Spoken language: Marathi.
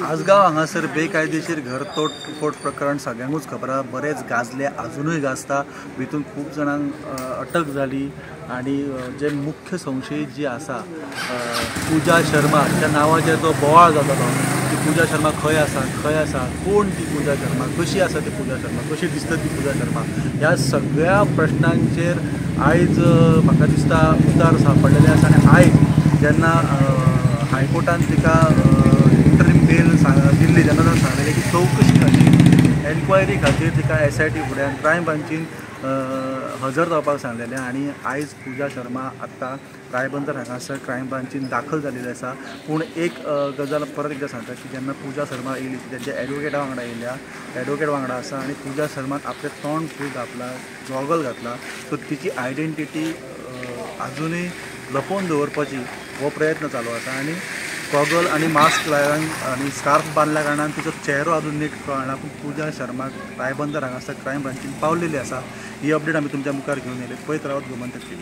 आसगाव हांगासर बेकायदेशीर घर तोडफोड प्रकरण सगळ्यांकूच खबर आसा, बरेच गाजले, अजूनय गाजता. भितून खूब जाणांक अटक जाली आणि जे मुख्य संशयीत जी आसा पूजा शर्मा, त्या नांवाचेर जो बोवाळ जाता तो, ती पूजा शर्मा खंय आसा, कोण ती पूजा शर्मा, कशी आसा ती पूजा शर्मा, कशी दिसता ती पूजा शर्मा, ह्या सगळ्या प्रश्नांचेर आयज म्हाका दिसता उतर सापडलेले आसा. आनी आयज जेन्ना हायकोर्टान तिका इंटरीम बेल दिल्ली, तेन्ना ताणें सांगलेलें की चवकशी खातीर, एन्क्वायरी खातीर तिका SIT फुड्यान क्रायम ब्रांचीन हजर जावपाक सांगलेलें. आनी आयज पूजा शर्मा आत्तां रायबंदर हांगासर क्रायम ब्रांचीन दाखल जाल्लेली आसा. पूण एक गजाल परत एकदां सांगता की जेन्ना पूजा शर्मा येयली, तेंच्या एडवोकेटा वांगडा येयल्या, एडवोकेट वांगडा आसा आनी पूजा शर्मान आपलें तोंड फूल घातला, गॉगल घातला. सो तिची आयडेंटिटी अजुनूय लपोवन दवरपाची हो प्रयत्न चालू आसा. आनी गॉगल आणि मास्क लायला आणि स्कार्फ बांधल्या कारणान तिचो चेहरो अजून नीट कळना. पूण पूजा शर्मा रायबंदर हांगासर क्रायम ब्रांचीन पावलेली आसा. ही अपडेट आमी तुमच्या मुखार घेवन येयले. पळयत रावत गोमंतक TV.